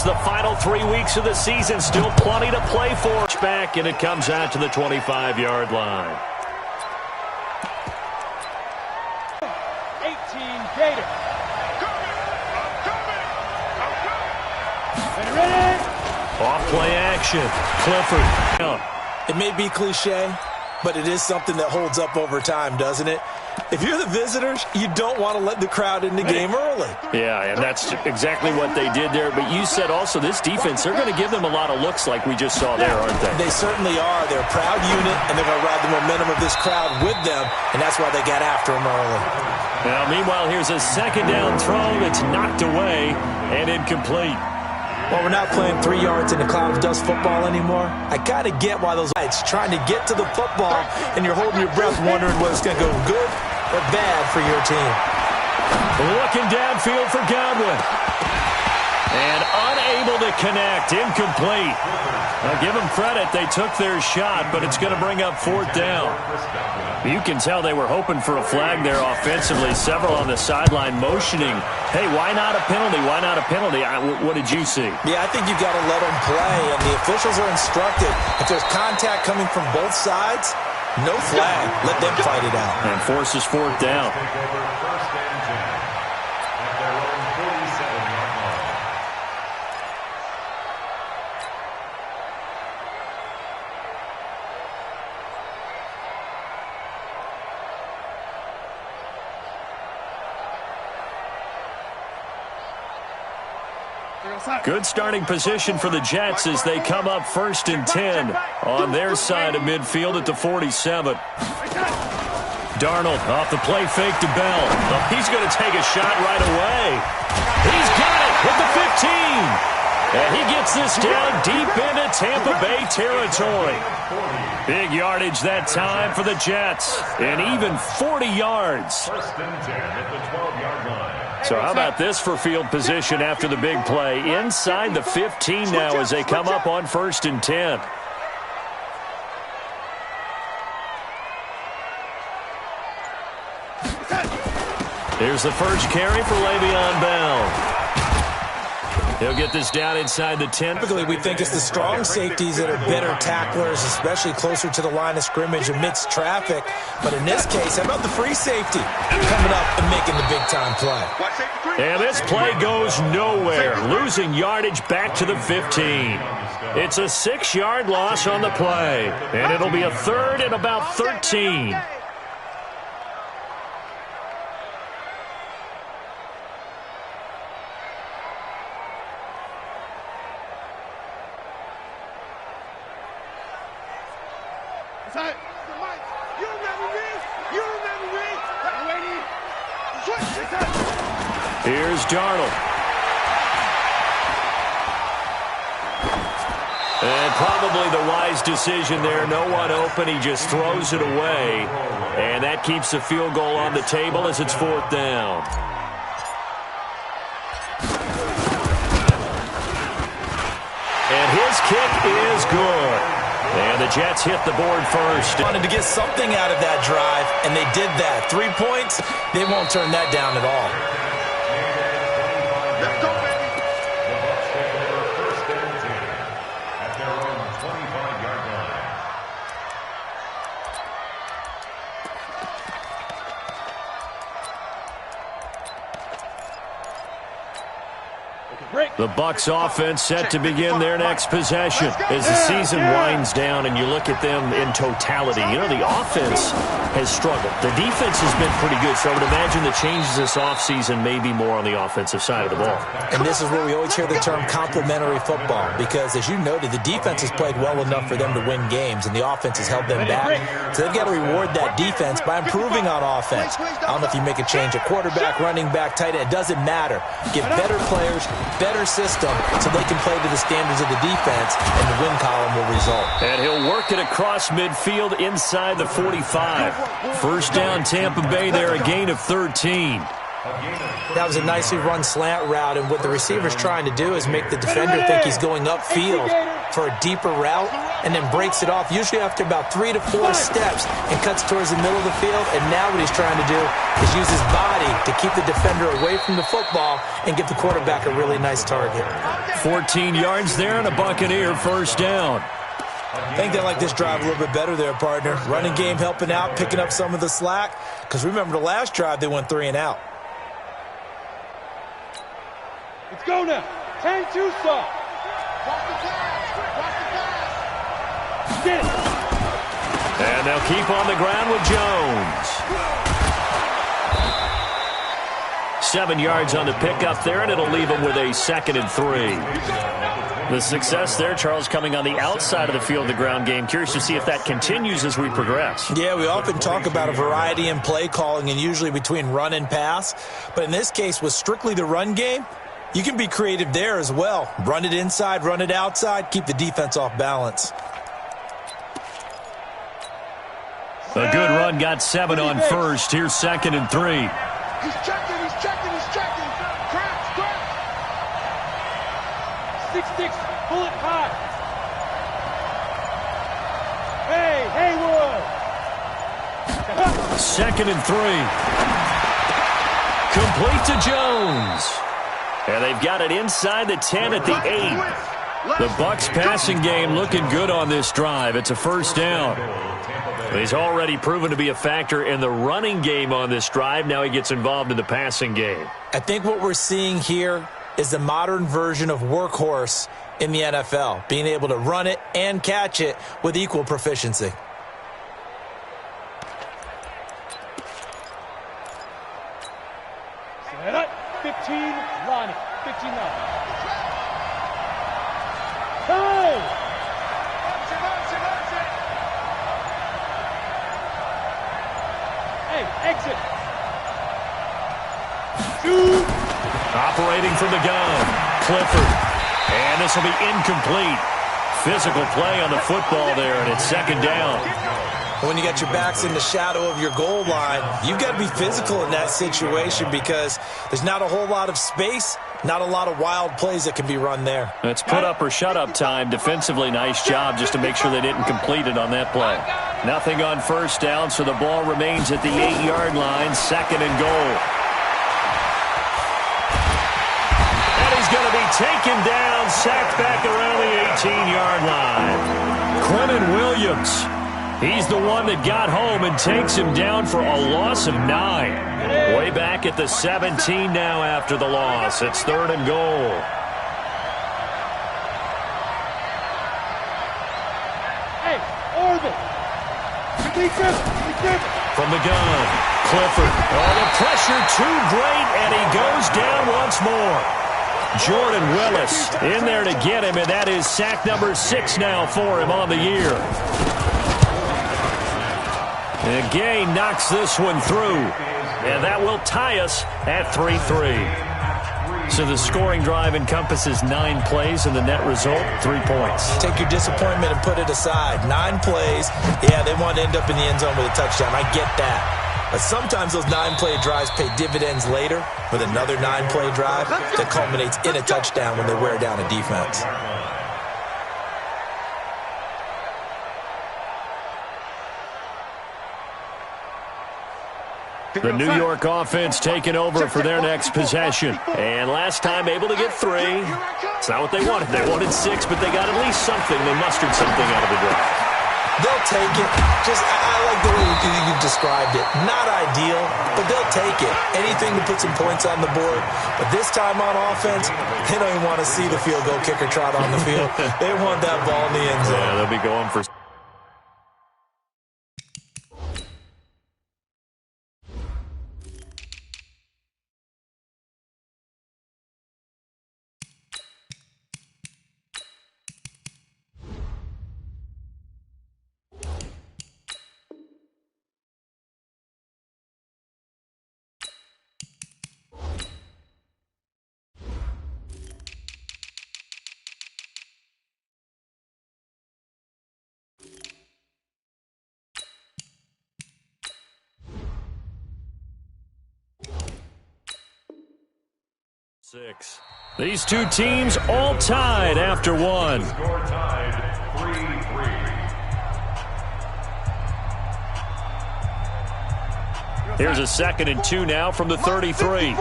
the final 3 weeks of the season. Still plenty to play for. Back, and it comes out to the 25-yard line. 18 Gator. Off play action. Clifford. It may be cliche, but it is something that holds up over time, doesn't it? If you're the visitors, you don't want to let the crowd in the game early. Yeah, and that's exactly what they did there. But you said also this defense, they're going to give them a lot of looks like we just saw there, aren't they? They certainly are. They're a proud unit, and they're going to ride the momentum of this crowd with them, and that's why they got after them early. Now, meanwhile, here's a second down throw that's knocked away and incomplete. Well, we're not playing 3 yards in a cloud of dust football anymore. I kind of get why those guys trying to get to the football, and you're holding your breath wondering whether it's going to go good or bad for your team. Looking downfield for Godwin. And unable to connect. Incomplete. Now, give them credit. They took their shot, but it's going to bring up fourth down. You can tell they were hoping for a flag there offensively. Several on the sideline motioning, hey, why not a penalty? Why not a penalty? What did you see? Yeah, I think you've got to let them play, and the officials are instructed. If there's contact coming from both sides, no flag. Let them fight it out. And forces fourth down. Good starting position for the Jets as they come up 1st and 10 on their side of midfield at the 47. Darnold off the play fake to Bell. Oh, he's going to take a shot right away. He's got it at the 15. And he gets this down deep into Tampa Bay territory. Big yardage that time for the Jets. And even 40 yards. 1st and 10 at the 12-yard line. So how about this for field position after the big play? Inside the 15 now as they come up on 1st and 10. Here's the first carry for Le'Veon Bell. He'll get this down inside the 10. Typically, we think it's the strong safeties that are better tacklers, especially closer to the line of scrimmage amidst traffic. But in this case, how about the free safety coming up and making the big-time play? And this play goes nowhere, losing yardage back to the 15. It's a 6-yard loss on the play, and it'll be a 3rd and about 13. Here's Darnold. And probably the wise decision there. No one open. He just throws it away. And that keeps the field goal on the table as it's 4th down. And his kick is good. And the Jets hit the board first. Wanted to get something out of that drive, and they did that. 3 points, they won't turn that down at all. Let's go, baby. The Bucs take over 1st and 10 at their own 25-yard line. The Bucs offense set to begin their next possession as the season winds down and you look at them in totality. You know, the offense has struggled. The defense has been pretty good, so I would imagine the changes this offseason may be more on the offensive side of the ball. And this is where we always hear the term complementary football because, as you noted, the defense has played well enough for them to win games, and the offense has held them back. So they've got to reward that defense by improving on offense. I don't know if you make a change at quarterback, running back, tight end. It doesn't matter. Get better players, better system, so they can play to the standards of the defense, and the win column will result. And he'll work it across midfield inside the 45. 1st down Tampa Bay there, a gain of 13. That was a nicely run slant route, and what the receiver's trying to do is make the defender think he's going upfield for a deeper route and then breaks it off, usually after about 3 to 4 steps, and cuts towards the middle of the field. And now what he's trying to do is use his body to keep the defender away from the football and give the quarterback a really nice target. 14 yards there and a Buccaneer first down. I think they like this drive a little bit better there, partner. Running game helping out, picking up some of the slack. Because remember, the last drive, they went 3 and out. Let's go now. 10-2 stop. Get it. And they'll keep on the ground with Jones. 7 yards on the pickup there, and it'll leave them with a 2nd and 3. The success there, Charles, coming on the outside of the field, the ground game. Curious to see if that continues as we progress. Yeah, we often talk about a variety in play calling and usually between run and pass. But in this case, with strictly the run game, you can be creative there as well. Run it inside, run it outside, keep the defense off balance. A good run, got 7 on first. Here's 2nd and 3. He's checking. 6-6, pull it high. Hey, Haywood. 2nd and 3. Complete to Jones. And they've got it inside the 10 at the 8. The Bucs passing game looking good on this drive. It's a first down. He's already proven to be a factor in the running game on this drive. Now he gets involved in the passing game. I think what we're seeing here is the modern version of workhorse in the NFL, being able to run it and catch it with equal proficiency. Set up. 15, line it. 15 line. Time! Hey, exit. Shoot! Operating from the gun, Clifford. And this will be incomplete. Physical play on the football there, and it's 2nd down. When you got your backs in the shadow of your goal line, you've got to be physical in that situation because there's not a whole lot of space, not a lot of wild plays that can be run there. It's put up or shut up time. Defensively, nice job just to make sure they didn't complete it on that play. Nothing on first down, so the ball remains at the 8-yard line, 2nd and goal. Going to be taken down, sacked back around the 18-yard line. Quentin Williams, he's the one that got home and takes him down for a loss of 9. Way back at the 17 now after the loss. It's 3rd and goal. Hey, Orbit. From the gun, Clifford. Oh, the pressure too great, and he goes down once more. Jordan Willis in there to get him, and that is sack number 6 now for him on the year. And Gay knocks this one through, and that will tie us at 3-3. So the scoring drive encompasses 9 plays, and the net result, 3 points. Take your disappointment and put it aside. 9 plays, yeah, they want to end up in the end zone with a touchdown. I get that. But sometimes those 9-play drives pay dividends later with another 9-play drive that culminates in a touchdown when they wear down a defense. The New York offense taking over for their next possession. And last time able to get 3. It's not what they wanted. They wanted 6, but they got at least something. They mustered something out of the drive. They'll take it. I like the way you've described it. Not ideal, but they'll take it. Anything to put some points on the board. But this time on offense, they don't even want to see the field goal kicker trot on the field. They want that ball in the end zone. Yeah, they'll be going for 6. These two teams all tied after one. Score tied 3-3. Here's a 2nd and 2 now from the 33.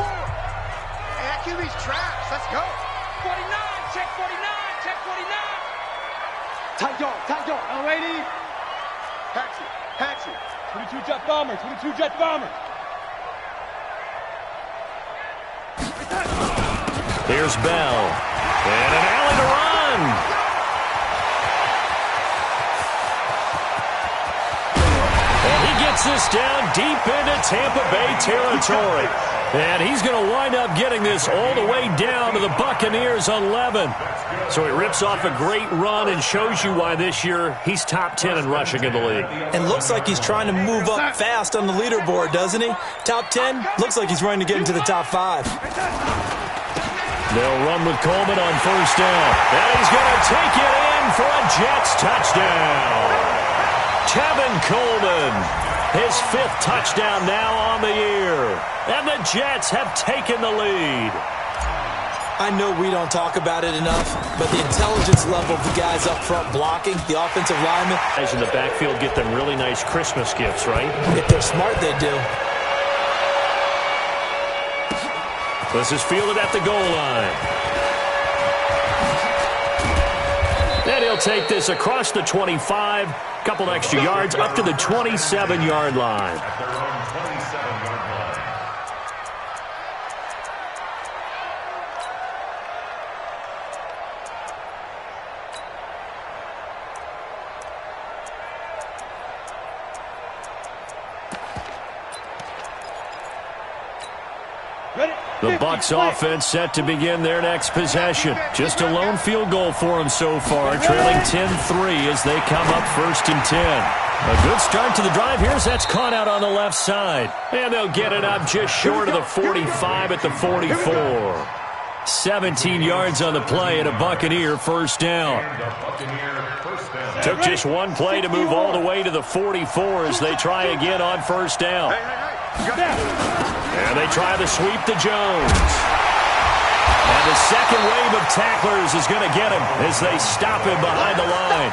QB's trash. Let's go. 49, check 49, check 49. Tight dog, all righty. Hatchet. 22 jet bomber, 22 jet bomber. Here's Bell. And an alley to run. And he gets this down deep into Tampa Bay territory. And he's going to wind up getting this all the way down to the Buccaneers 11. So he rips off a great run and shows you why this year he's top 10 in rushing in the league. And looks like he's trying to move up fast on the leaderboard, doesn't he? Top 10, looks like he's running to get into the top 5. They'll run with Coleman on first down. And he's going to take it in for a Jets touchdown. Kevin Coleman, his 5th touchdown now on the year. And the Jets have taken the lead. I know we don't talk about it enough, but the intelligence level of the guys up front blocking, the offensive linemen. Guys in the backfield get them really nice Christmas gifts, right? If they're smart, they do. This is fielded at the goal line. And he'll take this across the 25, couple extra yards up to the 27-yard line. At their own 27-yard line. The Bucs offense set to begin their next possession. Just a lone field goal for them so far, trailing 10-3 as they come up 1st and 10. A good start to the drive here as that's caught out on the left side. And they'll get it up just short of the 45 at the 44. 17 yards on the play and a Buccaneer first down. Took just one play to move all the way to the 44 as they try again on first down. And they try the sweep to Jones. And the second wave of tacklers is going to get him as they stop him behind the line.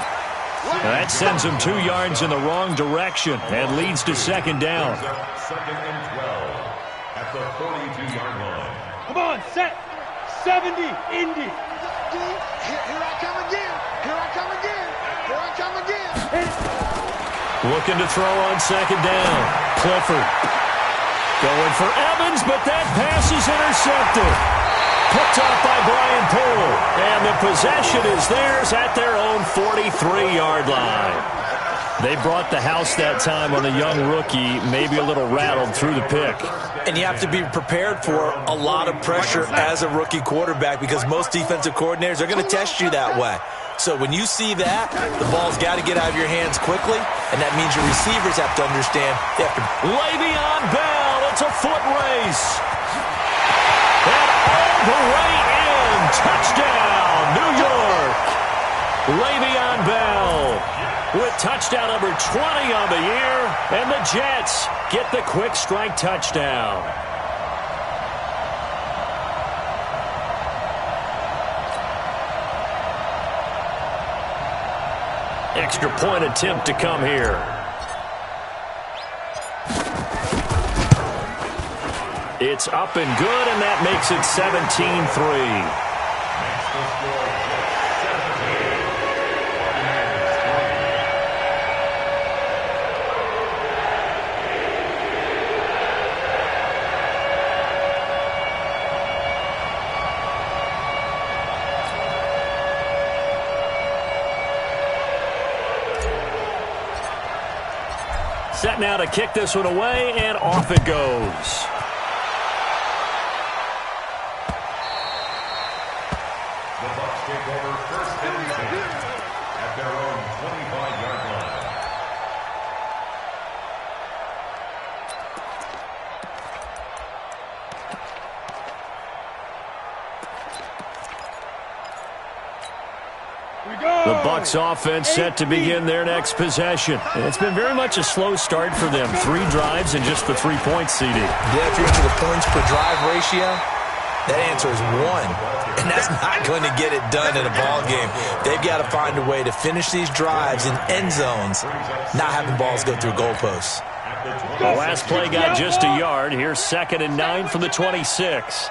That sends him 2 yards in the wrong direction and leads to 2nd down. 2nd and 12 at the 42-yard line. Come on, set. 70, Indy. Here I come again. Looking to throw on 2nd down. Clifford. Going for Evans, but that pass is intercepted. Picked off by Brian Poole. And the possession is theirs at their own 43-yard line. They brought the house that time on the young rookie, maybe a little rattled through the pick. And you have to be prepared for a lot of pressure as a rookie quarterback because most defensive coordinators are going to test you that way. So when you see that, the ball's got to get out of your hands quickly, and that means your receivers have to understand they have to. Le'Veon Bell, it's a foot race. And all the way in. Touchdown, New York. Le'Veon Bell with touchdown number 20 on the year, and the Jets get the quick strike touchdown. Extra point attempt to come here. It's up and good, and that makes it 17-3. Set now to kick this one away, and off it goes. The Bucs take over 1st and 10 at their own 25-yard line. The Bucs offense set to begin their next possession. And it's been very much a slow start for them. 3 drives and just the 3 points, CD. Yeah, if you're into the points per drive ratio, That answer is 1. And that's not going to get it done in a ball game. They've got to find a way to finish these drives in end zones, not having balls go through goalposts. The last play got just a yard. Here's 2nd and 9 from the 26.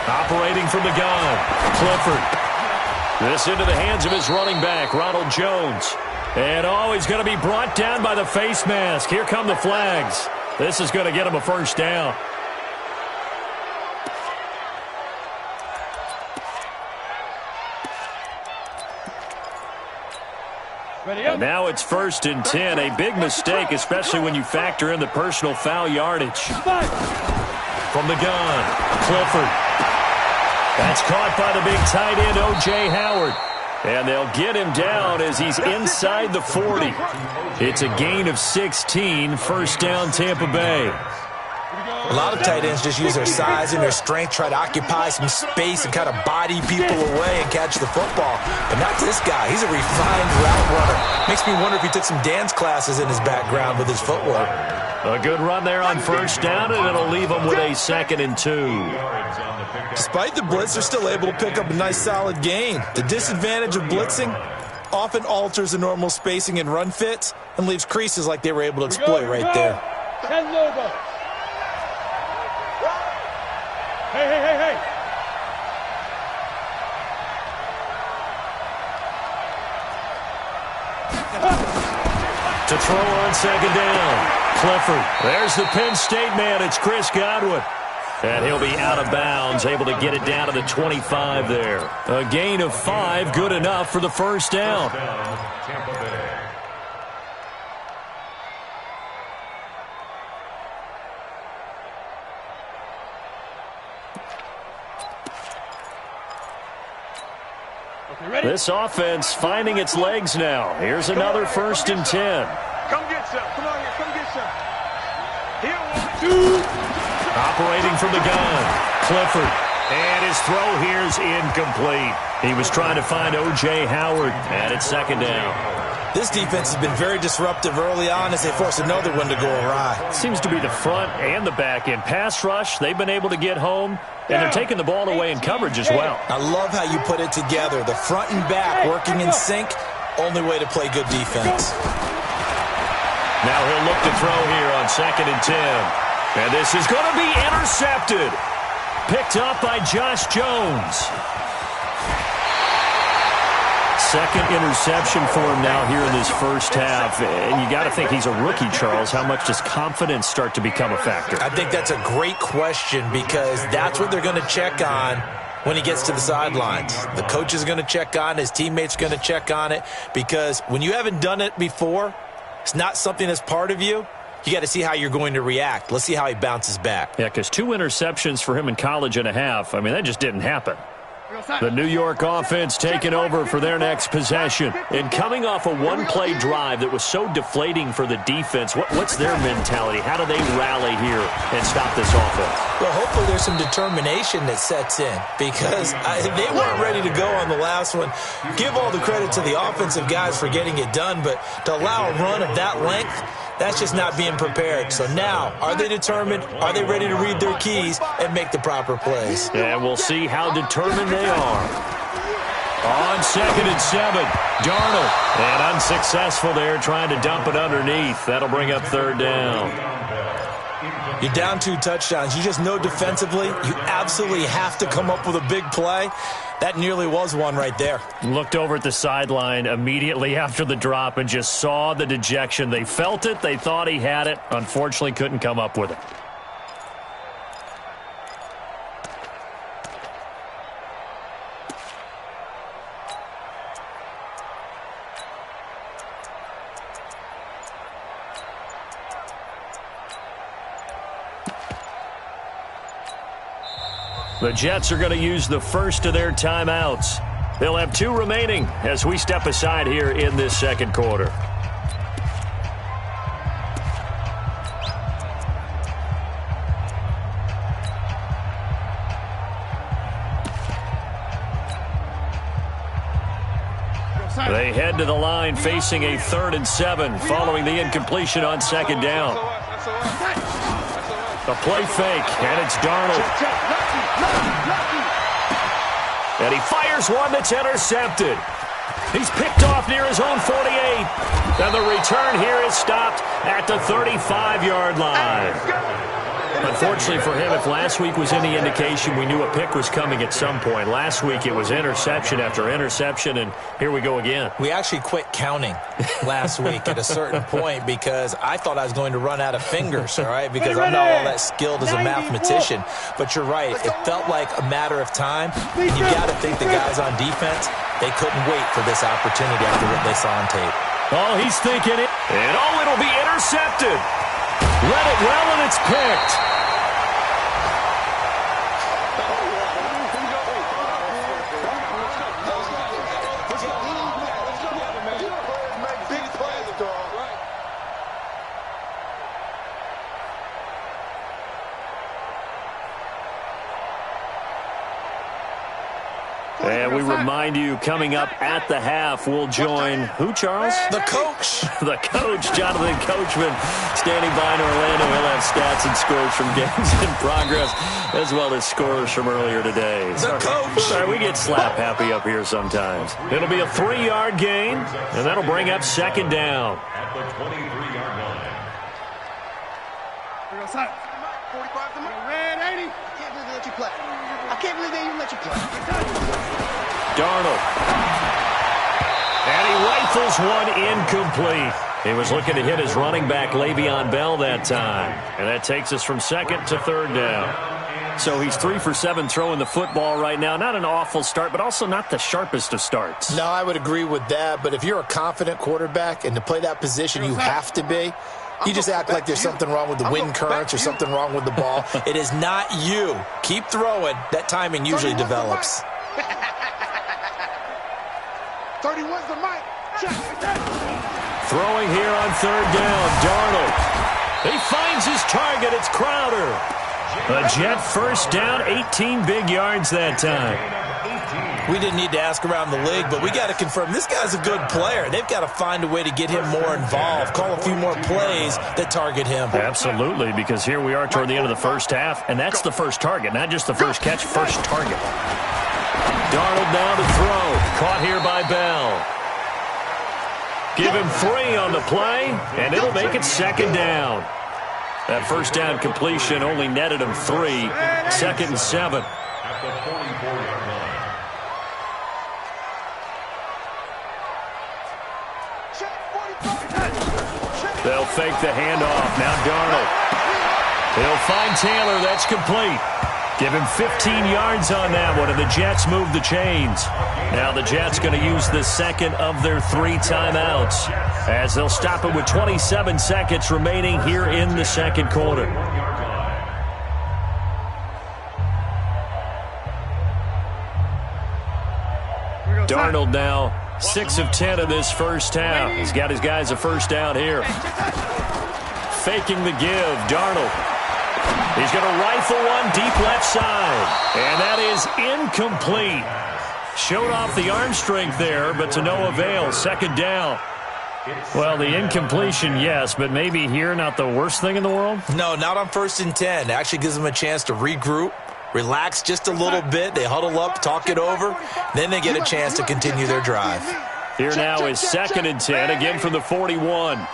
Operating from the gun, Clifford. This into the hands of his running back, Ronald Jones. And he's going to be brought down by the face mask. Here come the flags. This is going to get him a first down. And now it's 1st and 10. A big mistake, especially when you factor in the personal foul yardage. From the gun, Clifford. That's caught by the big tight end, O.J. Howard. And they'll get him down as he's inside the 40. It's a gain of 16, first down Tampa Bay. A lot of tight ends just use their size and their strength, try to occupy some space and kind of body people away and catch the football. But not this guy. He's a refined route runner. Makes me wonder if he took some dance classes in his background with his footwork. A good run there on first down, and it'll leave him with a 2nd and 2. Despite the blitz, they're still able to pick up a nice solid gain. The disadvantage of blitzing often alters the normal spacing and run fits and leaves creases like they were able to exploit right there. Hey. To throw on 2nd down. Clifford. There's the Penn State man. It's Chris Godwin. And he'll be out of bounds, able to get it down to the 25 there. A gain of 5, good enough for the first down. This offense finding its legs now. Here's another 1st and 10. Come get some. Come on here. Come get some. Here, 1, 2. Operating from the gun, Clifford. And his throw here is incomplete. He was trying to find O.J. Howard, and it's 2nd down. This defense has been very disruptive early on as they force another one to go awry. Seems to be the front and the back end. Pass rush, they've been able to get home, and they're taking the ball away in coverage as well. I love how you put it together. The front and back working in sync, only way to play good defense. Now he'll look to throw here on 2nd and 10. And this is going to be intercepted. Picked up by Josh Jones. 2nd interception for him now here in this first half. And you got to think he's a rookie, Charles. How much does confidence start to become a factor? I think that's a great question because that's what they're going to check on when he gets to the sidelines. The coach is going to check on it. His teammates are going to check on it because when you haven't done it before, it's not something that's part of you. You got to see how you're going to react. Let's see how he bounces back. Yeah, because 2 interceptions for him in college and a half. I mean, that just didn't happen. The New York offense taking over for their next possession. And coming off a one-play drive that was so deflating for the defense, what's their mentality? How do they rally here and stop this offense? Well, hopefully there's some determination that sets in because they weren't ready to go on the last one. Give all the credit to the offensive guys for getting it done, but to allow a run of that length, that's just not being prepared. So now, are they determined? Are they ready to read their keys and make the proper plays? And we'll see how determined they are. On 2nd and 7, Darnold. And unsuccessful there, trying to dump it underneath. That'll bring up 3rd down. You're down 2 touchdowns. You just know defensively you absolutely have to come up with a big play. That nearly was one right there. Looked over at the sideline immediately after the drop and just saw the dejection. They felt it. They thought he had it. Unfortunately, couldn't come up with it. The Jets are going to use the first of their timeouts. They'll have 2 remaining as we step aside here in this second quarter. They head to the line facing a 3rd and 7 following the incompletion on 2nd down. A play fake, and it's Darnold. And he fires one that's intercepted. He's picked off near his own 48. And the return here is stopped at the 35-yard line. Unfortunately for him, if last week was any indication, we knew a pick was coming at some point. Last week it was interception after interception, and here we go again. We actually quit counting last week at a certain point because I thought I was going to run out of fingers, all right, because I'm not all that skilled as a mathematician. But you're right. It felt like a matter of time. And you got to think the guys on defense, they couldn't wait for this opportunity after what they saw on tape. Oh, he's thinking it. And, oh, it'll be intercepted. Read it well, and it's picked. And we remind you, coming up at the half, we'll join who, Charles? The coach. The coach, Jonathan Coachman, standing by in Orlando. He'll have stats and scores from games in progress, as well as scores from earlier today. The coach. Sorry, we get slap happy up here sometimes. It'll be a 3-yard gain, and that'll bring up second down. At the 23-yard line. 45 to my red 80. I can't believe they even let you play. Darnold. And he rifles one incomplete. He was looking to hit his running back, Le'Veon Bell, that time. And that takes us from second to third down. So he's 3 for 7 throwing the football right now. Not an awful start, but also not the sharpest of starts. No, I would agree with that. But if you're a confident quarterback and to play that position, you have to be. You just act like there's something wrong with the wind currents or something wrong with the ball. It is not you. Keep throwing. That timing usually develops. 31's the mic. Throwing here on third down, Darnold. He finds his target. It's Crowder. A Jet first down, 18 big yards that time. We didn't need to ask around the league, but we got to confirm this guy's a good player. They've got to find a way to get him more involved, call a few more plays that target him. Absolutely, because here we are toward the end of the first half, and that's the first target, not just the first catch, first target. Darnold now to throw. Caught here by Bell. Give him 3 on the play, and it'll make it second down. That first down completion only netted him 3. Second and 7. At the 44-yard line. They'll fake the handoff. Now Darnold. He'll find Taylor. That's complete. Give him 15 yards on that one, and the Jets move the chains. Now the Jets going to use the second of their 3 timeouts as they'll stop it with 27 seconds remaining here in the second quarter. Darnold now 6 of 10 in this first half. He's got his guys a first down here. Faking the give, Darnold. He's going to rifle one deep left side. And that is incomplete. Showed off the arm strength there, but to no avail. Second down. Well, the incompletion, yes, but maybe here not the worst thing in the world? No, not on 1st and 10. It actually gives them a chance to regroup, relax just a little bit. They huddle up, talk it over. Then they get a chance to continue their drive. Here now is 2nd and 10, again from the 41.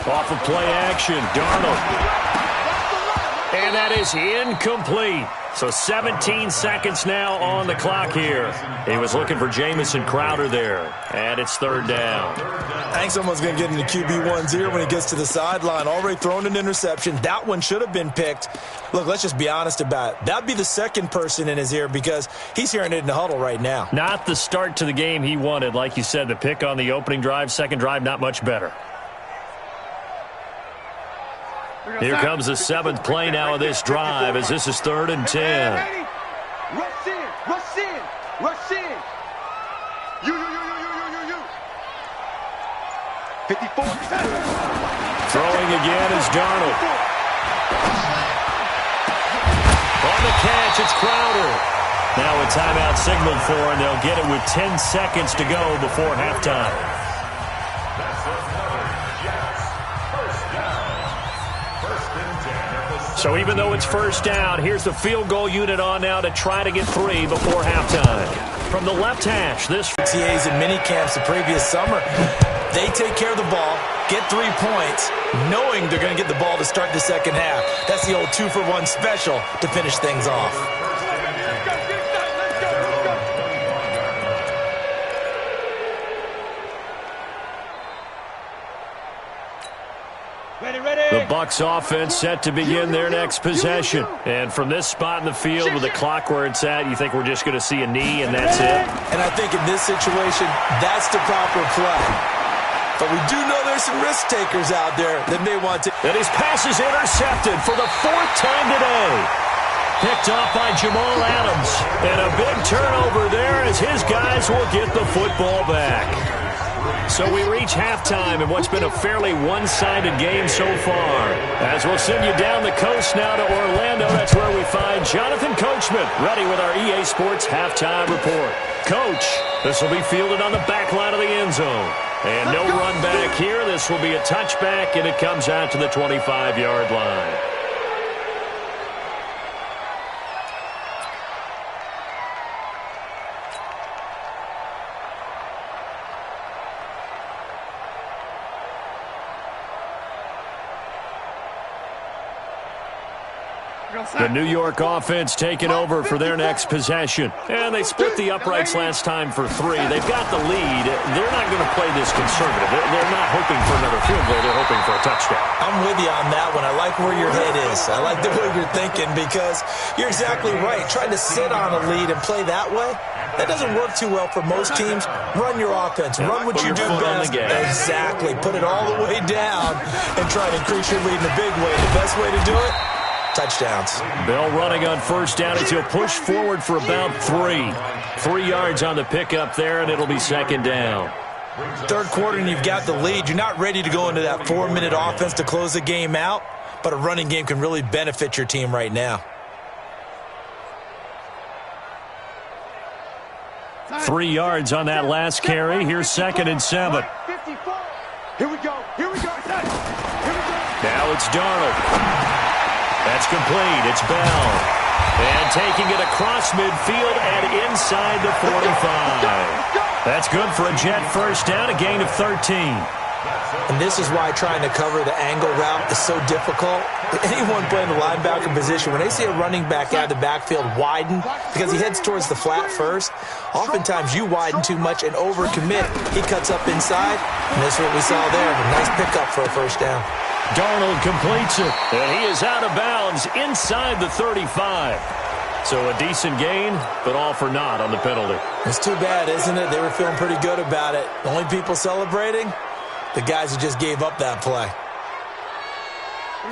Off of play action, Darnold. And that is incomplete. So 17 seconds now on the clock here. He was looking for Jamison Crowder there. And it's third down. I think someone's going to get into QB1's ear when he gets to the sideline. Already thrown an interception. That one should have been picked. Look, let's just be honest about it. That'd be the second person in his ear because he's hearing it in the huddle right now. Not the start to the game he wanted. Like you said, the pick on the opening drive, second drive, not much better. Here comes the 7th play now of this drive as this is 3rd and 10. Rush in, rush in, rush in. You. 54. Throwing again is Darnold. On the catch, it's Crowder. Now a timeout signaled for, and they'll get it with 10 seconds to go before halftime. So even though it's first down, here's the field goal unit on now to try to get 3 before halftime. From the left hash, this TAs in mini camps the previous summer, they take care of the ball, get 3 points, knowing they're going to get the ball to start the second half. That's the old 2-for-1 special to finish things off. The Bucs offense set to begin their next possession. And from this spot in the field with the clock where it's at, you think we're just going to see a knee and that's it? And I think in this situation, that's the proper play. But we do know there's some risk takers out there that may want to. And his pass is intercepted for the 4th time today. Picked off by Jamal Adams. And a big turnover there as his guys will get the football back. So we reach halftime in what's been a fairly one-sided game so far. As we'll send you down the coast now to Orlando, that's where we find Jonathan Coachman, ready with our EA Sports halftime report. Coach, this will be fielded on the back line of the end zone. And no run back here. This will be a touchback, and it comes out to the 25-yard line. The New York offense taking over for their next possession. And they split the uprights last time for 3. They've got the lead. They're not going to play this conservative. They're not hoping for another field goal. They're hoping for a touchdown. I'm with you on that one. I like where your head is. I like the way you're thinking because you're exactly right. Trying to sit on a lead and play that way, that doesn't work too well for most teams. Run your offense. Run what you do best. Exactly. Put it all the way down and try to increase your lead in a big way. The best way to do it? Touchdowns. Bell running on first down as he'll push forward for about 3. 3 yards on the pickup there, and it'll be second down. Third quarter, and you've got the lead. You're not ready to go into that 4-minute offense to close the game out, but a running game can really benefit your team right now. 3 yards on that last carry. Here's 2nd and 7. Here we go. Here we go. Now it's Darnold. That's complete. It's Bell. And taking it across midfield and inside the 45. That's good for a Jet first down, a gain of 13. And this is why trying to cover the angle route is so difficult. Anyone playing the linebacker position, when they see a running back out of the backfield widen, because he heads towards the flat first, oftentimes you widen too much and overcommit. He cuts up inside, and that's what we saw there. A nice pickup for a first down. Darnold completes it, and he is out of bounds inside the 35. So a decent gain, but all for naught on the penalty. It's too bad, isn't it? They were feeling pretty good about it. The only people celebrating, the guys who just gave up that play.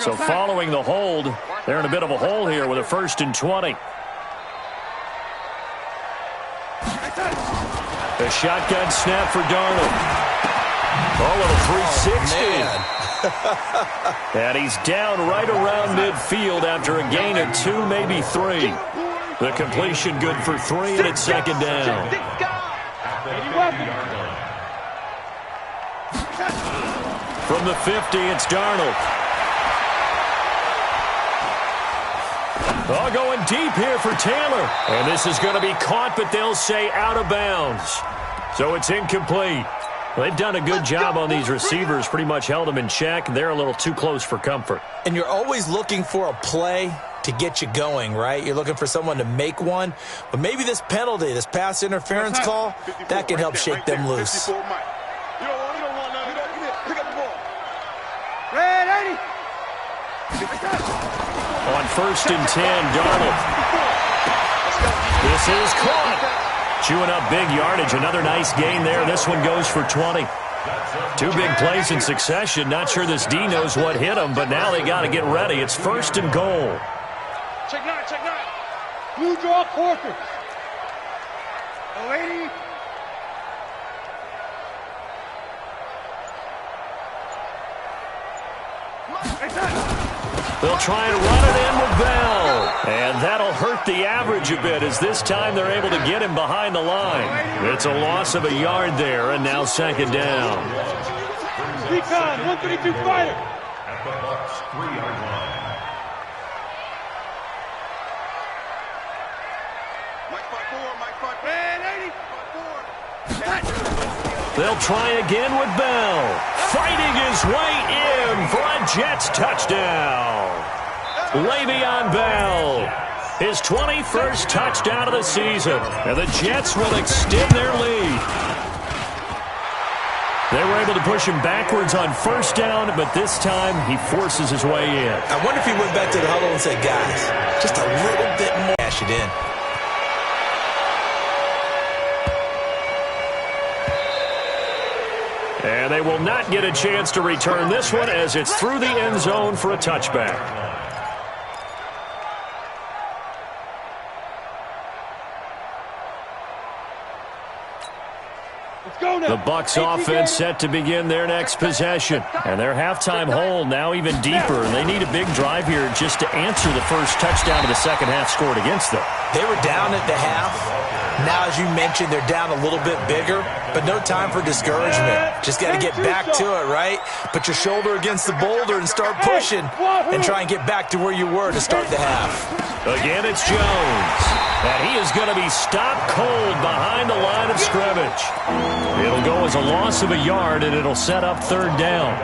So following the hold, they're in a bit of a hole here with a 1st and 20. The shotgun snap for Darnold. Oh, little 360. And he's down right around midfield after a gain of 2, maybe 3. The completion good for 3, and it's 2nd down. From the 50, it's Darnold. Oh, going deep here for Taylor. And this is going to be caught, but they'll say out of bounds. So it's incomplete. They've done a good job on these receivers, pretty much held them in check. They're a little too close for comfort. And you're always looking for a play to get you going, right? You're looking for someone to make one. But maybe this penalty, this pass interference call, that can help shake them loose. You don't want none. Pick up the ball. Red 80. On 1st and 10, Darnold. This is caught. Chewing up big yardage. Another nice gain there. This one goes for 20. 2 big plays in succession. Not sure this D knows what hit him, but now they got to get ready. It's 1st and goal. Check 9. Blue draw Corker. 80. They'll try and run it in with Bell. And that'll hurt the average a bit as this time they're able to get him behind the line. It's a loss of a yard there, and now 2nd down. Recon, 132 fighter. At the Bucs 3-yard line. They'll try again with Bell. Fighting his way in for a Jets touchdown. Le'Veon Bell, his 21st touchdown of the season. And the Jets will extend their lead. They were able to push him backwards on first down, but this time he forces his way in. I wonder if he went back to the huddle and said, guys, just a little bit more. Cash it in. And they will not get a chance to return this one as it's through the end zone for a touchback. The Bucs offense set to begin their next possession. And their halftime hole now even deeper. And they need a big drive here just to answer the first touchdown of the second half scored against them. They were down at the half. Now, as you mentioned, they're down a little bit bigger, but no time for discouragement. Just got to get back to it, right? Put your shoulder against the boulder and start pushing and try and get back to where you were to start the half. Again, it's Jones. And he is going to be stopped cold behind the line of scrimmage. It'll go as a loss of a yard, and it'll set up third down.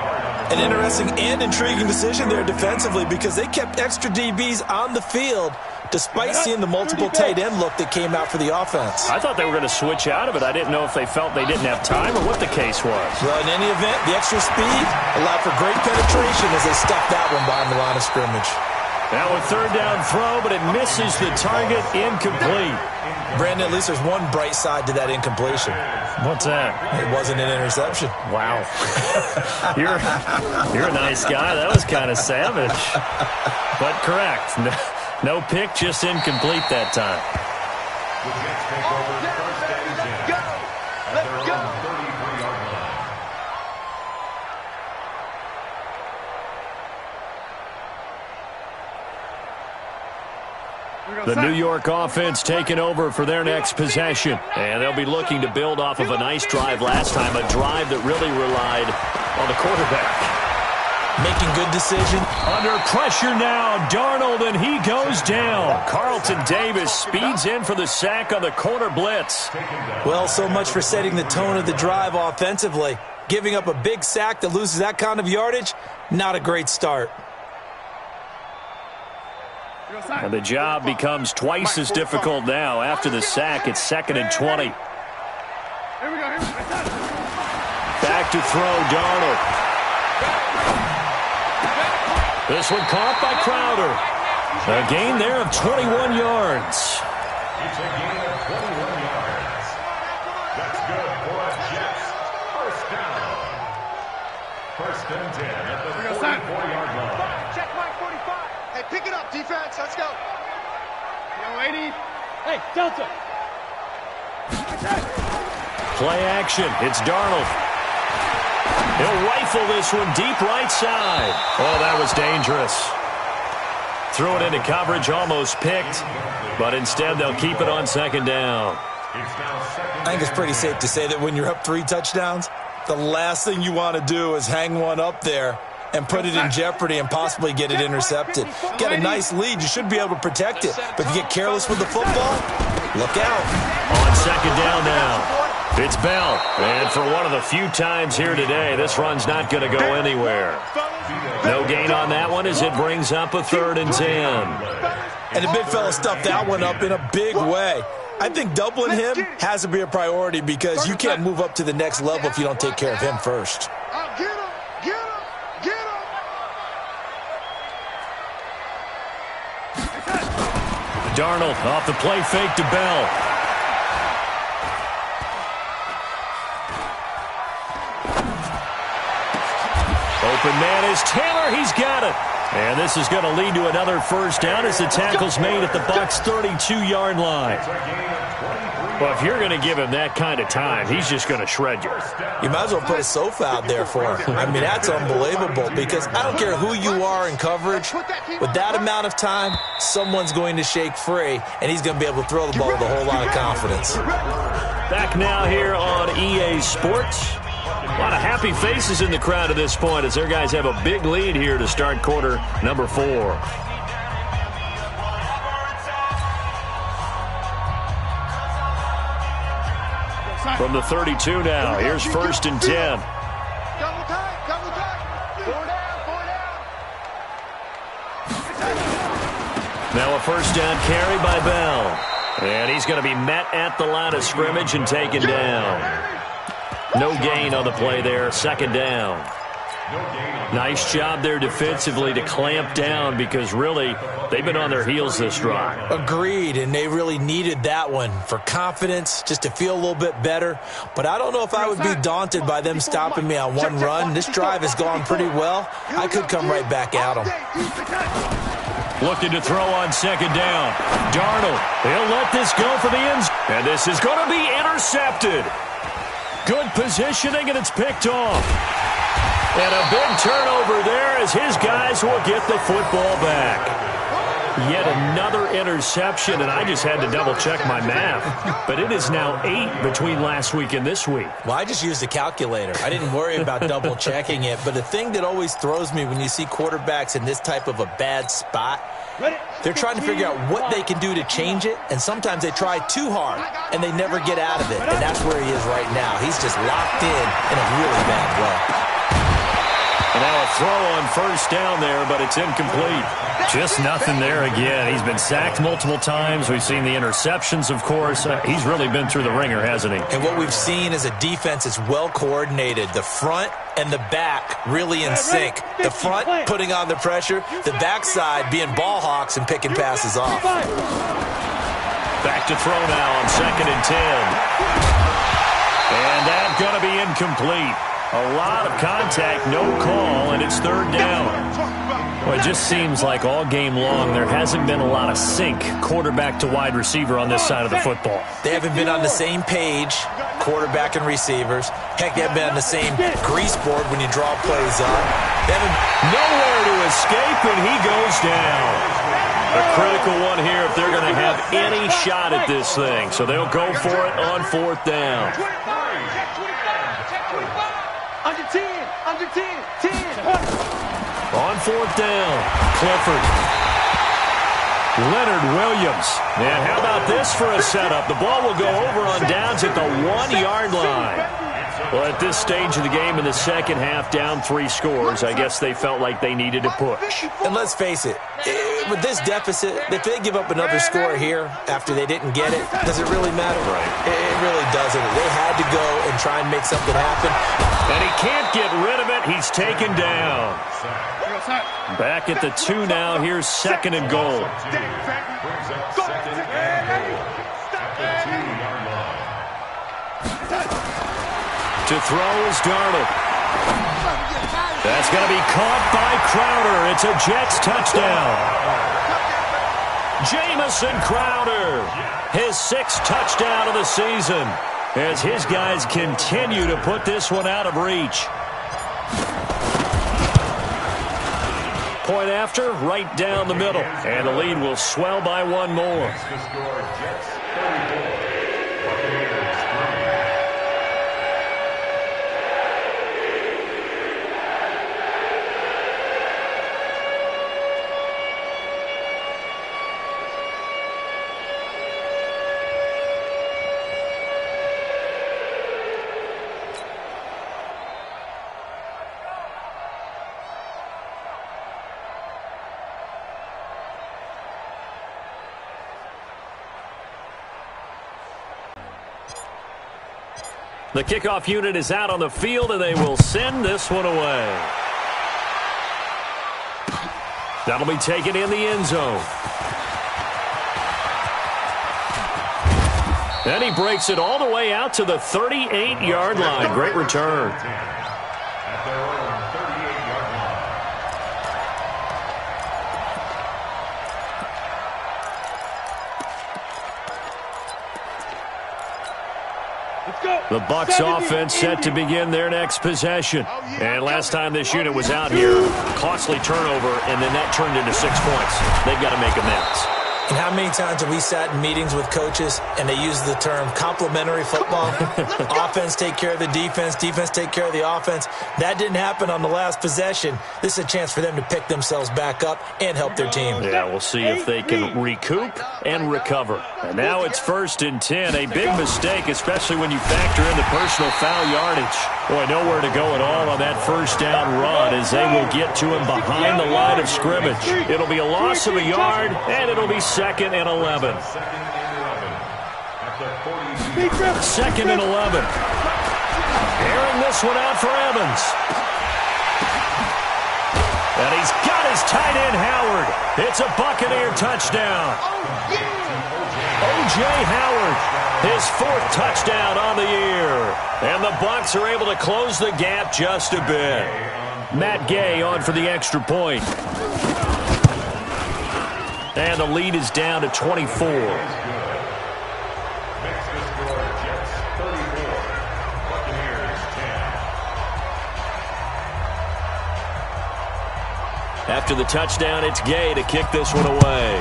An interesting and intriguing decision there defensively because they kept extra DBs on the field despite seeing the multiple tight end look that came out for the offense. I thought they were going to switch out of it. I didn't know if they felt they didn't have time or what the case was. Well, in any event, the extra speed allowed for great penetration as they stuffed that one behind the line of scrimmage. Now a third down throw, but it misses the target, incomplete. Brandon, at least there's one bright side to that incompletion. What's that? It wasn't an interception. Wow. You're a nice guy. That was kind of savage. But correct. No pick, just incomplete that time. The Jets take over first and 10. At their own 33-yard line. The New York offense taking over for their next possession. And they'll be looking to build off of a nice drive last time, a drive that really relied on the quarterback. Making good decision. Under pressure now, Darnold, and he goes down. Carlton Davis speeds in for the sack on the corner blitz. Well, so much for setting the tone of the drive offensively. Giving up a big sack that loses that kind of yardage, not a great start. And the job becomes twice as difficult now. After the sack, it's 2nd and 20. Back to throw, Darnold. This one caught by Crowder. A gain there of 21 yards. It's a gain of 21 yards. That's good for a Jets first down. First and 10 at the 44-yard line. Check my 45. Hey, pick it up, defense. Let's go. Yo, 80. Hey, Delta. Play action. It's Darnold. He'll rifle this one deep right side. Oh, that was dangerous. Threw it into coverage, almost picked. But instead, they'll keep it on second down. I think it's pretty safe to say that when you're up 3 touchdowns, the last thing you want to do is hang one up there and put it in jeopardy and possibly get it intercepted. Get a nice lead, you should be able to protect it. But if you get careless with the football, look out. On second down now. It's Bell, and for one of the few times here today, this run's not going to go anywhere. No gain on that one as it brings up a 3rd and 10. And the big fella stuffed that one up in a big way. I think doubling him has to be a priority because you can't move up to the next level if you don't take care of him first. Get him, get him, get him. Darnold off the play fake to Bell. Open man is Taylor. He's got it. And this is going to lead to another first down as the tackle's made at the Bucs' 32-yard line. Well, if you're going to give him that kind of time, he's just going to shred you. You might as well put a sofa out there for him. I mean, that's unbelievable because I don't care who you are in coverage. With that amount of time, someone's going to shake free, and he's going to be able to throw the ball with a whole lot of confidence. Back now here on EA Sports. A lot of happy faces in the crowd at this point as their guys have a big lead here to start quarter number 4. From the 32 now, here's 1st and 10. Double tight, double tight. 4 down, 4 down. Now a 1st down carry by Bell. And he's going to be met at the line of scrimmage and taken down. No gain on the play there, 2nd down. Nice job there defensively to clamp down because really they've been on their heels this drive. Agreed, and they really needed that one for confidence, just to feel a little bit better. But I don't know if I would be daunted by them stopping me on one run. This drive has gone pretty well. I could come right back at them. Looking to throw on 2nd down. Darnold, he'll let this go for the end zone. And this is going to be intercepted. Good positioning, and it's picked off. And a big turnover there as his guys will get the football back. Yet another interception, and I just had to double-check my math. But it is now 8 between last week and this week. Well, I just used a calculator. I didn't worry about double-checking it. But the thing that always throws me when you see quarterbacks in this type of a bad spot, they're trying to figure out what they can do to change it, and sometimes they try too hard, and they never get out of it. And that's where he is right now. He's just locked in a really bad way. And now a throw on 1st down there, but it's incomplete. Just nothing there again. He's been sacked multiple times. We've seen the interceptions, of course. He's really been through the ringer, hasn't he? And what we've seen is a defense that's well coordinated. The front and the back really in sync. The front putting on the pressure, the backside being ball hawks and picking passes off. Back to throw now on 2nd and 10. And that's going to be incomplete. A lot of contact, no call, and it's 3rd down. Well, it just seems like all game long there hasn't been a lot of sync quarterback to wide receiver on this side of the football. They haven't been on the same page, quarterback and receivers. Heck, they haven't been on the same grease board when you draw plays up. They haven't nowhere to escape, and he goes down. A critical one here if they're going to have any shot at this thing. So they'll go for it on 4th down. Under 10, 10. On 4th down, Clifford. Leonard Williams. And how about this for a setup? The ball will go over on downs at the 1-yard line. Well, at this stage of the game in the second half, down 3 scores, I guess they felt like they needed to push. And let's face it, with this deficit, if they give up another score here after they didn't get it, does it really matter? Right. It really doesn't. They had to go and try and make something happen. And he can't get rid of it. He's taken down. Back at the 2 now. Here's 2nd and goal. To throw is Darnold. That's going to be caught by Crowder. It's a Jets touchdown. Jamison Crowder, his 6th touchdown of the season, as his guys continue to put this one out of reach. Point after, right down the middle. And the lead will swell by 1 more. The kickoff unit is out on the field, and they will send this one away. That'll be taken in the end zone. And he breaks it all the way out to the 38-yard line. Great return. At their own 38-yard line. The Bucs offense set to begin their next possession. And last time this unit was out here, costly turnover, and then that turned into 6 points. They've got to make amends. And how many times have we sat in meetings with coaches and they use the term complementary football? Offense take care of the defense, defense take care of the offense. That didn't happen on the last possession. This is a chance for them to pick themselves back up and help their team. Yeah, we'll see if they can recoup and recover. And now it's 1st and 10. A big mistake, especially when you factor in the personal foul yardage. Boy, nowhere to go at all on that 1st down run as they will get to him behind the line of scrimmage. It'll be a loss of a yard, and it'll be 2nd and 11. 2nd and 11. Airing this one out for Evans. And he's got his tight end, Howard. It's a Buccaneer touchdown. O.J. Howard, his 4th touchdown on the year. And the Bucs are able to close the gap just a bit. Matt Gay on for the extra point. And the lead is down to 24. After the touchdown, it's Gay to kick this one away.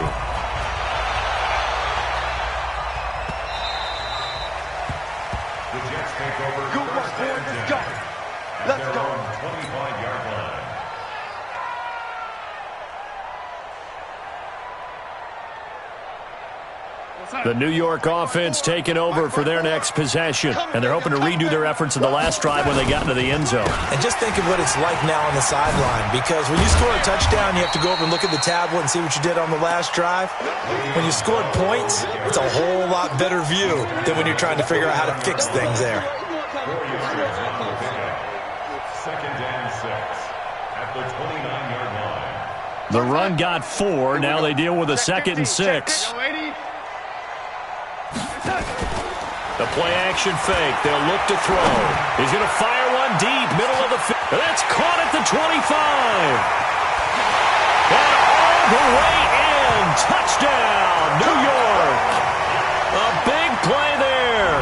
The Jets take over. Good work, boys. Let's go. Let's go. 25-yard line. The New York offense taking over for their next possession. And they're hoping to redo their efforts in the last drive when they got into the end zone. And just think of what it's like now on the sideline, because when you score a touchdown, you have to go over and look at the tablet and see what you did on the last drive. When you scored points, it's a whole lot better view than when you're trying to figure out how to fix things there. 2nd and 6 at the 29-yard line. The run got 4. Now they deal with a 2nd and 6. The play-action fake. They'll look to throw. He's going to fire one deep, middle of the field. That's caught at the 25. And all the way in. Touchdown, New York. A big play there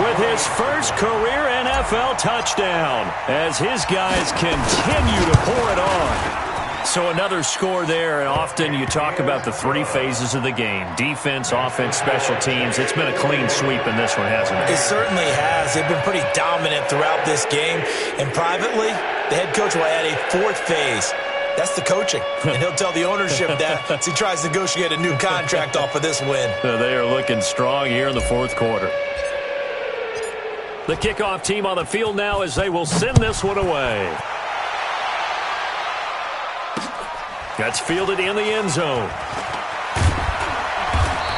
with his first career NFL touchdown as his guys continue to pour it on. So another score there, and often you talk about the 3 phases of the game. Defense, offense, special teams. It's been a clean sweep in this one, hasn't it? It certainly has. They've been pretty dominant throughout this game. And privately, the head coach will add a 4th phase. That's the coaching. And he'll tell the ownership that as he tries to negotiate a new contract off of this win. They are looking strong here in the 4th quarter. The kickoff team on the field now as they will send this one away. That's fielded in the end zone.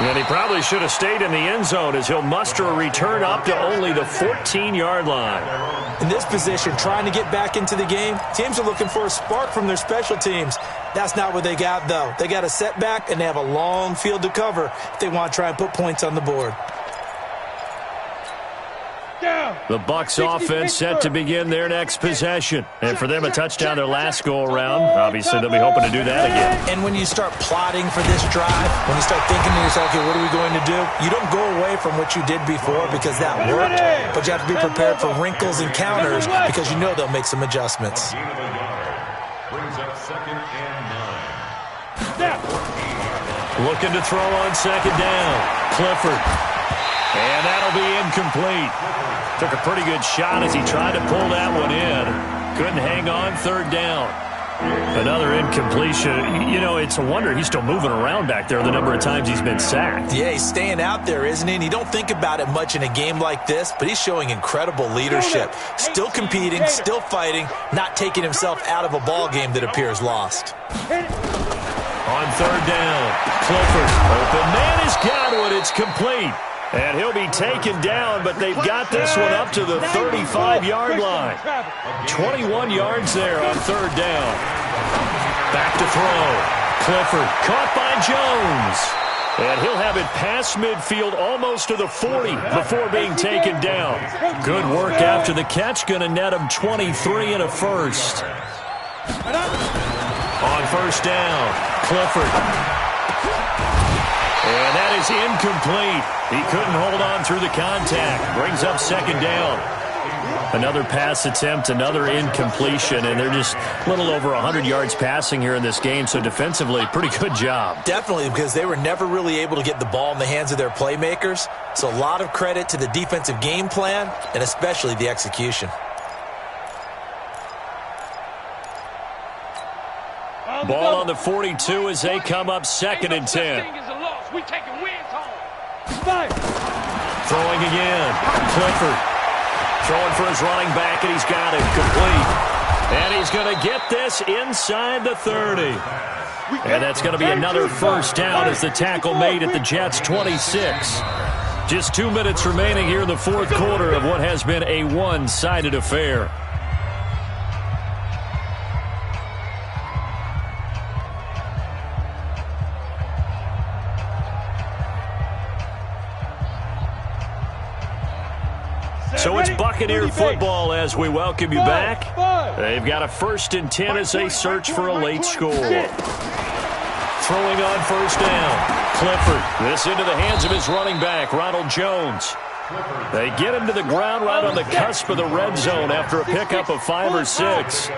And he probably should have stayed in the end zone as he'll muster a return up to only the 14-yard line. In this position, trying to get back into the game, teams are looking for a spark from their special teams. That's not what they got, though. They got a setback, and they have a long field to cover if they want to try and put points on the board. The Bucs offense set to begin their next possession. And for them, a touchdown their last go-around. Obviously, they'll be hoping to do that again. And when you start plotting for this drive, when you start thinking to yourself, okay, what are we going to do? You don't go away from what you did before because that worked, but you have to be prepared for wrinkles and counters because you know they'll make some adjustments. Gain of a yard. Brings up 2nd and 9. Looking to throw on 2nd down. Clifford. And that'll be incomplete. Took a pretty good shot as he tried to pull that one in. Couldn't hang on 3rd down. Another incompletion. You know, it's a wonder he's still moving around back there the number of times he's been sacked. Yeah, he's staying out there, isn't he? And you don't think about it much in a game like this, but he's showing incredible leadership. Still competing, still fighting, not taking himself out of a ball game that appears lost. On 3rd down, Clifford. Open man has got one. It's complete. And he'll be taken down, but they've got this one up to the 35-yard line. 21 yards there on 3rd down. Back to throw. Clifford caught by Jones. And he'll have it past midfield almost to the 40 before being taken down. Good work after the catch. Going to net him 23 and a first. On 1st down, Clifford. And that is incomplete. He couldn't hold on through the contact. Brings up 2nd down. Another pass attempt, another incompletion, and they're just a little over 100 yards passing here in this game, so defensively, pretty good job. Definitely, because they were never really able to get the ball in the hands of their playmakers, so a lot of credit to the defensive game plan and especially the execution. Ball on the 42 as they come up 2nd and 10. We taking wins home. Throwing again. Clifford. Throwing for his running back, and he's got it. Complete. And he's going to get this inside the 30. And that's going to be another first down as the tackle made at the Jets' 26. Just 2 minutes remaining here in the fourth quarter of what has been a one-sided affair. So it's Buccaneer football as we welcome you back. They've got a 1st and 10 as they search for a late score. Throwing on first down. Clifford. This into the hands of his running back, Ronald Jones. They get him to the ground right on the cusp of the red zone after a pickup of 5 or 6. 2nd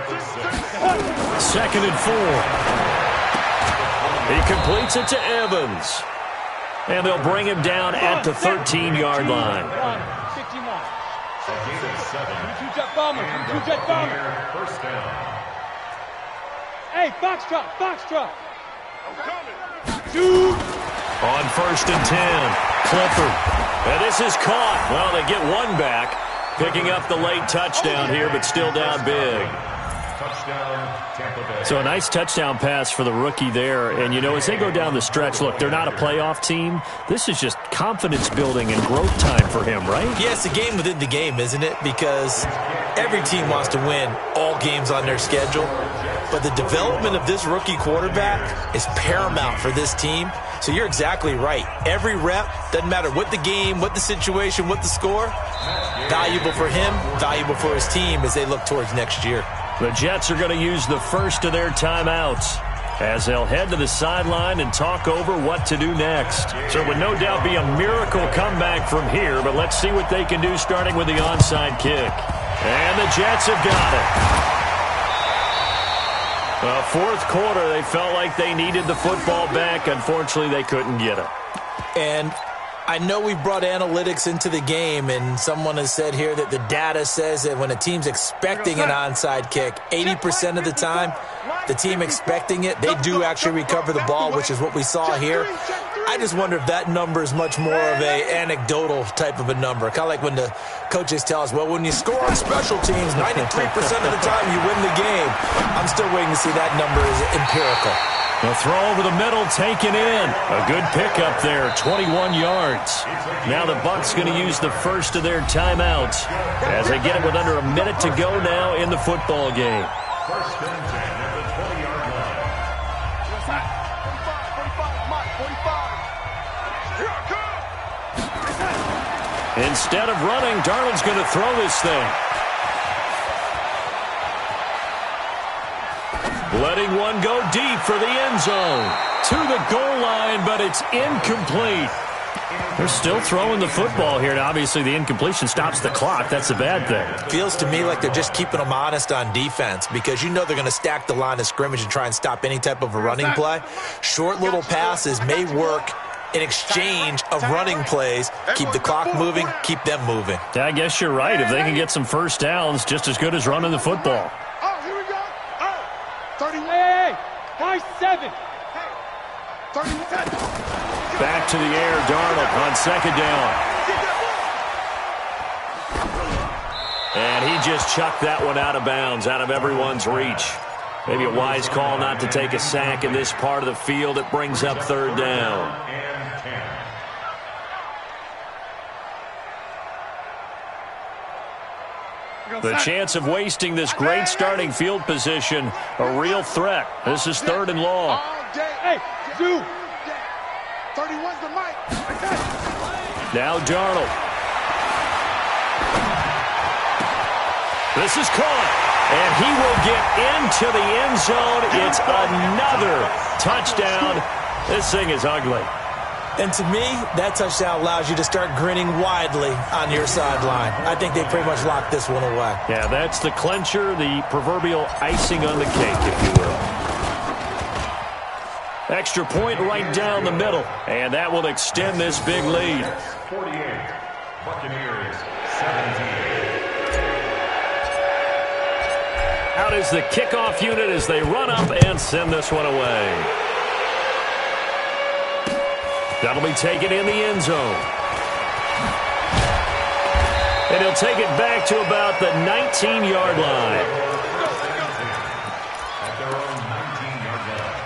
and 4. He completes it to Evans. And they'll bring him down at the 13-yard line. Two-jet bomber. Two-jet bomber. First down. Hey, foxtrot, foxtrot. I'm coming. Shoot. On 1st and 10, Clifford. And this is caught. Well, they get one back, picking up the late touchdown here, but still down big. Touchdown, Tampa Bay. So a nice touchdown pass for the rookie there. And, you know, as they go down the stretch, look, they're not a playoff team. This is just confidence building and growth time for him, right? Yeah, it's a game within the game, isn't it? Because every team wants to win all games on their schedule. But the development of this rookie quarterback is paramount for this team. So you're exactly right. Every rep, doesn't matter what the game, what the situation, what the score, valuable for him, valuable for his team as they look towards next year. The Jets are going to use the first of their timeouts as they'll head to the sideline and talk over what to do next. So it would no doubt be a miracle comeback from here, but let's see what they can do starting with the onside kick. And the Jets have got it. Well, fourth quarter, they felt like they needed the football back. Unfortunately, they couldn't get it. And I know we brought analytics into the game, and someone has said here that the data says that when a team's expecting an onside kick, 80% of the time, the team expecting it, they do actually recover the ball, which is what we saw here. I just wonder if that number is much more of a anecdotal type of a number. Kind of like when the coaches tell us, well, when you score on special teams, 93% of the time you win the game. I'm still waiting to see that number is empirical. The throw over the middle, taken in. A good pickup there, 21 yards. Now the Bucs going to use the first of their timeouts as they get it with under a minute to go now in the football game. First and 10 at the 20-yard line. 45. Instead of running, Darnold's going to throw this thing. Letting one go deep for the end zone. To the goal line, but it's incomplete. They're still throwing the football here, and obviously the incompletion stops the clock. That's the bad thing. Feels to me like they're just keeping them honest on defense because you know they're going to stack the line of scrimmage and try and stop any type of a running play. Short little passes may work in exchange of running plays. Keep the clock moving, keep them moving. Yeah, I guess you're right. If they can get some first downs, just as good as running the football. Oh, here we go. Oh, 31. Hey, nice 7. 31. Back to the air, Darnold on second down. And he just chucked that one out of bounds, out of everyone's reach. Maybe a wise call not to take a sack in this part of the field. It brings up third down. The chance of wasting this great starting field position, a real threat. This is third and long. Hey, Zoo. 31's the mic. Now Darnold. This is caught. And he will get into the end zone. It's another touchdown. This thing is ugly. And to me, that touchdown allows you to start grinning widely on your sideline. I think they pretty much locked this one away. Yeah, that's the clincher, the proverbial icing on the cake, if you will. Extra point right down the middle, and that will extend this big lead. 48, Buccaneers 17. Out is the kickoff unit as they run up and send this one away. That'll be taken in the end zone. And he'll take it back to about the 19-yard line. At their own 19-yard line.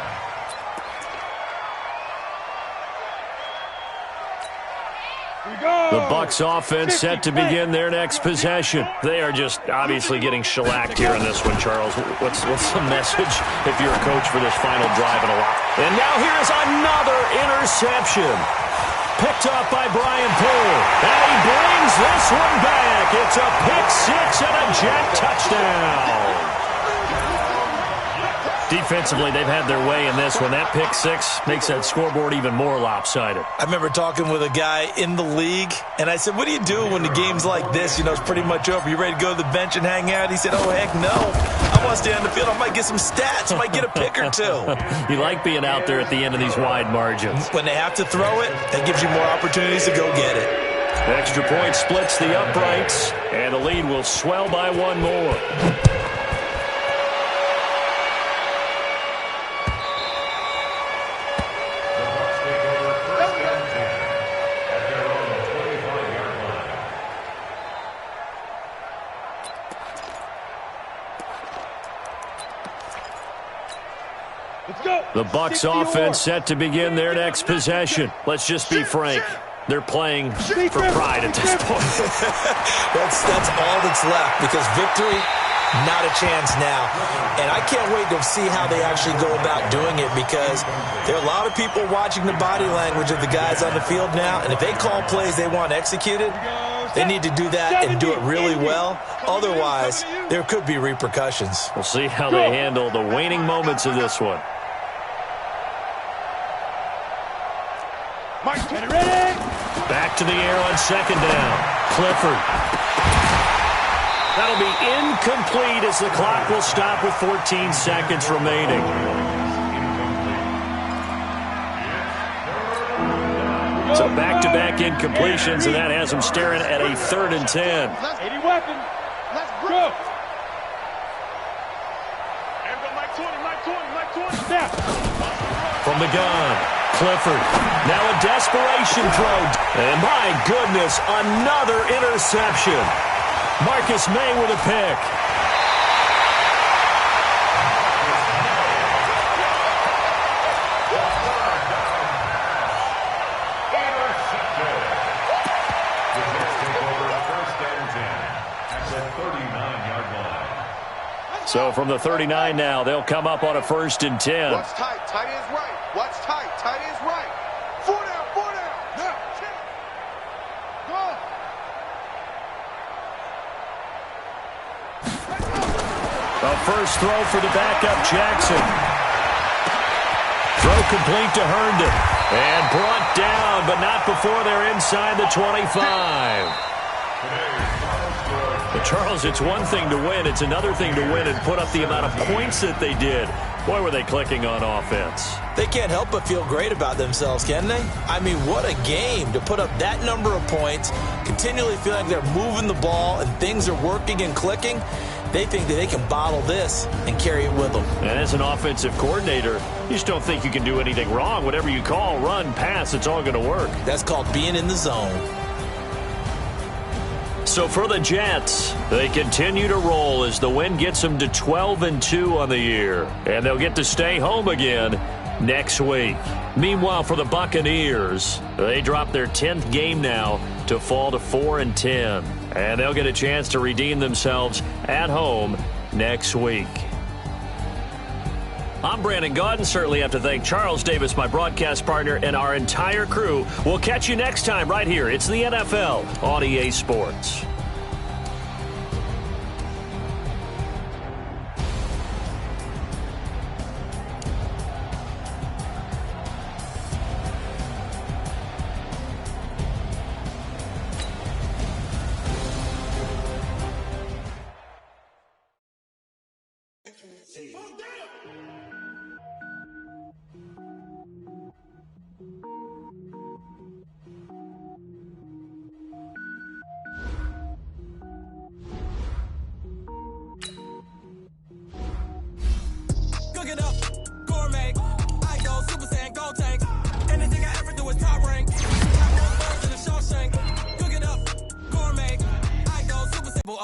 The Bucs offense set to begin their next possession. They are just obviously getting shellacked here in this one, Charles. What's the message if you're a coach for this final drive in a while? And now here is another interception. Picked up by Brian Poole. And he brings this one back. It's a pick six and a Jet touchdown. Defensively, they've had their way in this one. That pick six makes that scoreboard even more lopsided. I remember talking with a guy in the league, and I said, what do you do when the game's like this? You know, it's pretty much over. You ready to go to the bench and hang out? He said, oh, heck no. I want to stay on the field. I might get some stats. I might get a pick or two. You like being out there at the end of these wide margins. When they have to throw it, that gives you more opportunities to go get it. The extra point splits the uprights, and the lead will swell by one more. The Bucs offense set to begin their next possession. Let's just be frank. They're playing for pride at this point. That's all that's left, because victory, not a chance now. And I can't wait to see how they actually go about doing it, because there are a lot of people watching the body language of the guys on the field now, and if they call plays they want executed, they need to do that and do it really well. Otherwise, there could be repercussions. We'll see how they handle the waning moments of this one. Back to the air on second down. Clifford. That'll be incomplete as the clock will stop with 14 seconds remaining. So back-to-back incompletions, and that has them staring at a 3rd and 10. 80 weapon. Let's go. From the gun, Clifford. Now a desperation throw. And my goodness, another interception. Marcus May with a pick. So from the 39 now, they'll come up on a 1st and 10. Watch tight. Tight ends right. Watch tight. Tight ends right. 4 down. 4 down. Now. Go. A first throw for the backup Jackson. Throw complete to Herndon. And brought down, but not before they're inside the 25. But Charles, it's one thing to win. It's another thing to win and put up the amount of points that they did. Boy, were they clicking on offense. They can't help but feel great about themselves, can they? I mean, what a game to put up that number of points, continually feeling like they're moving the ball and things are working and clicking. They think that they can bottle this and carry it with them. And as an offensive coordinator, you just don't think you can do anything wrong. Whatever you call, run, pass, it's all going to work. That's called being in the zone. So for the Jets, they continue to roll as the win gets them to 12-2 on the year. And they'll get to stay home again next week. Meanwhile, for the Buccaneers, they drop their 10th game now to fall to 4-10. And they'll get a chance to redeem themselves at home next week. I'm Brandon Gaudin. Certainly have to thank Charles Davis, my broadcast partner, and our entire crew. We'll catch you next time right here. It's the NFL on EA Sports.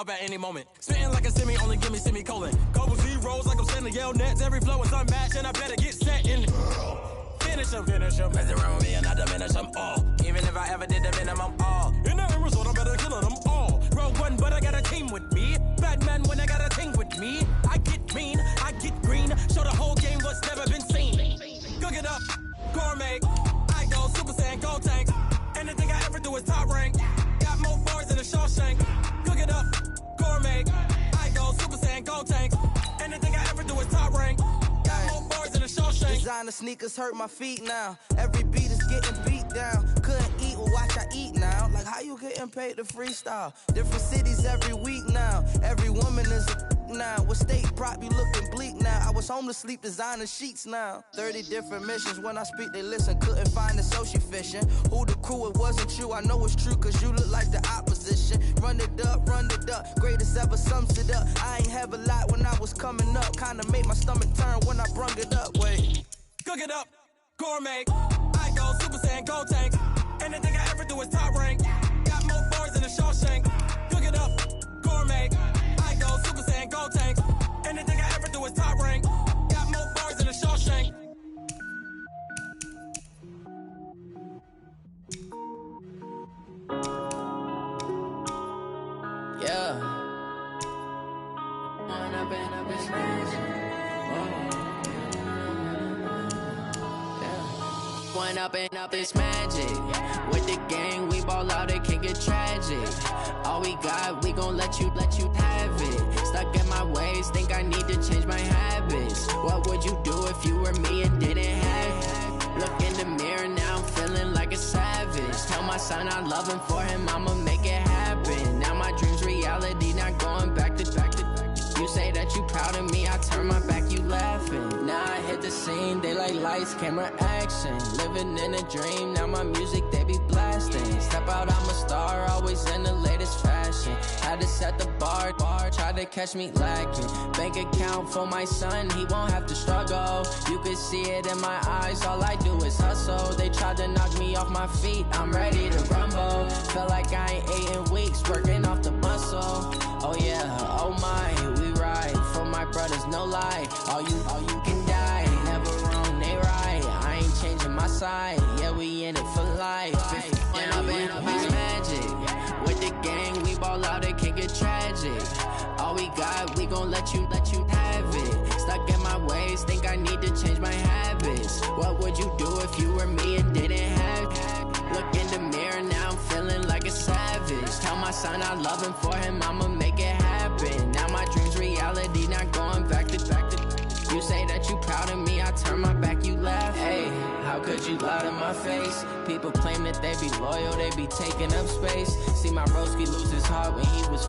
up at any moment. Spitting like a semi, only give me semicolon. Couple zeros like I'm sending yell nets. Every flow is unmatched, and I better get set in. Finish him. Mess around with me and I diminish them all. Even if I ever did the minimum, all. In the end result, I'm better killing them all. Rogue one, but I got a team with me. Batman when I got a team with me. I get mean, I get green. Show the whole game what's never been seen. Cook it up, gourmet. I go Super Saiyan, gold tank. Anything I ever do is top rank. Got more bars than a Shawshank. Cook it up, gourmet. I go Super Saiyan, gold tank. Anything I ever do is top rank. Got more bars than a Shawshank. Designer sneakers hurt my feet now. Every beat is getting beat down. Couldn't eat, well watch I eat now. Like how you getting paid to freestyle? Different cities every week now. Every woman is a now. With state prop, you looking bleak now. I was home to sleep, designer sheets now. 30 different missions. When I speak, they listen. Couldn't find it, so she fishing. Who the crew? It wasn't you. I know it's true, cause you look like the opposition. Run it up. Greatest ever sums it up. I ain't have a lot when I was coming up. Kinda made my stomach turn when I brung it up. Wait. Cook it up, gourmet. I go Super Saiyan, gold tank. Anything I ever do is top rank. Got more bars than a Shawshank. Cook it up, gourmet. I go Super Saiyan, gold tank. Anything I ever do is top rank. Got more bars than a Shawshank. Yeah. One up and up, it's magic. With the gang, we ball out, it can get tragic. All we got, we gon' let you have it. Stuck in my ways, think I need to change my habits. What would you do if you were me and didn't have it? Look in the mirror, now I'm feeling like a savage. Tell my son I love him, for him I'ma make it happen. Now my dream's reality, not going back to. You say that you proud of me, I turn my back, you laughing. Now I hit the scene, they like lights, camera, action. Living in a dream, now my music, they be blasting. Step out, I'm a star, always in the latest fashion. Had to set the bar, try to catch me lacking. Bank account for my son, he won't have to struggle. You can see it in my eyes, all I do is hustle. They tried to knock me off my feet, I'm ready to rumble. Felt like I ain't ate in weeks, working off the muscle. Oh yeah, oh my, we ride for my brothers, no lie. All you can die, never wrong, they right. I ain't changing my side, yeah, we in it for life. When up and up is magic. With the gang, we ball out, it can get tragic. All we got, we gon' let you have it. Stuck in my ways, think I need to change my habits. What would you do if you were me and didn't have it? Look in the mirror, now I'm feeling like a savage. Tell my son I love him, for him I'ma make it happen. Now my dream's reality, not going back to. You say that you proud of me, I turn my back, you laugh. Hey, how could you lie to my face? People claim that they be loyal, they be taking up space. See my broski lose his heart when he was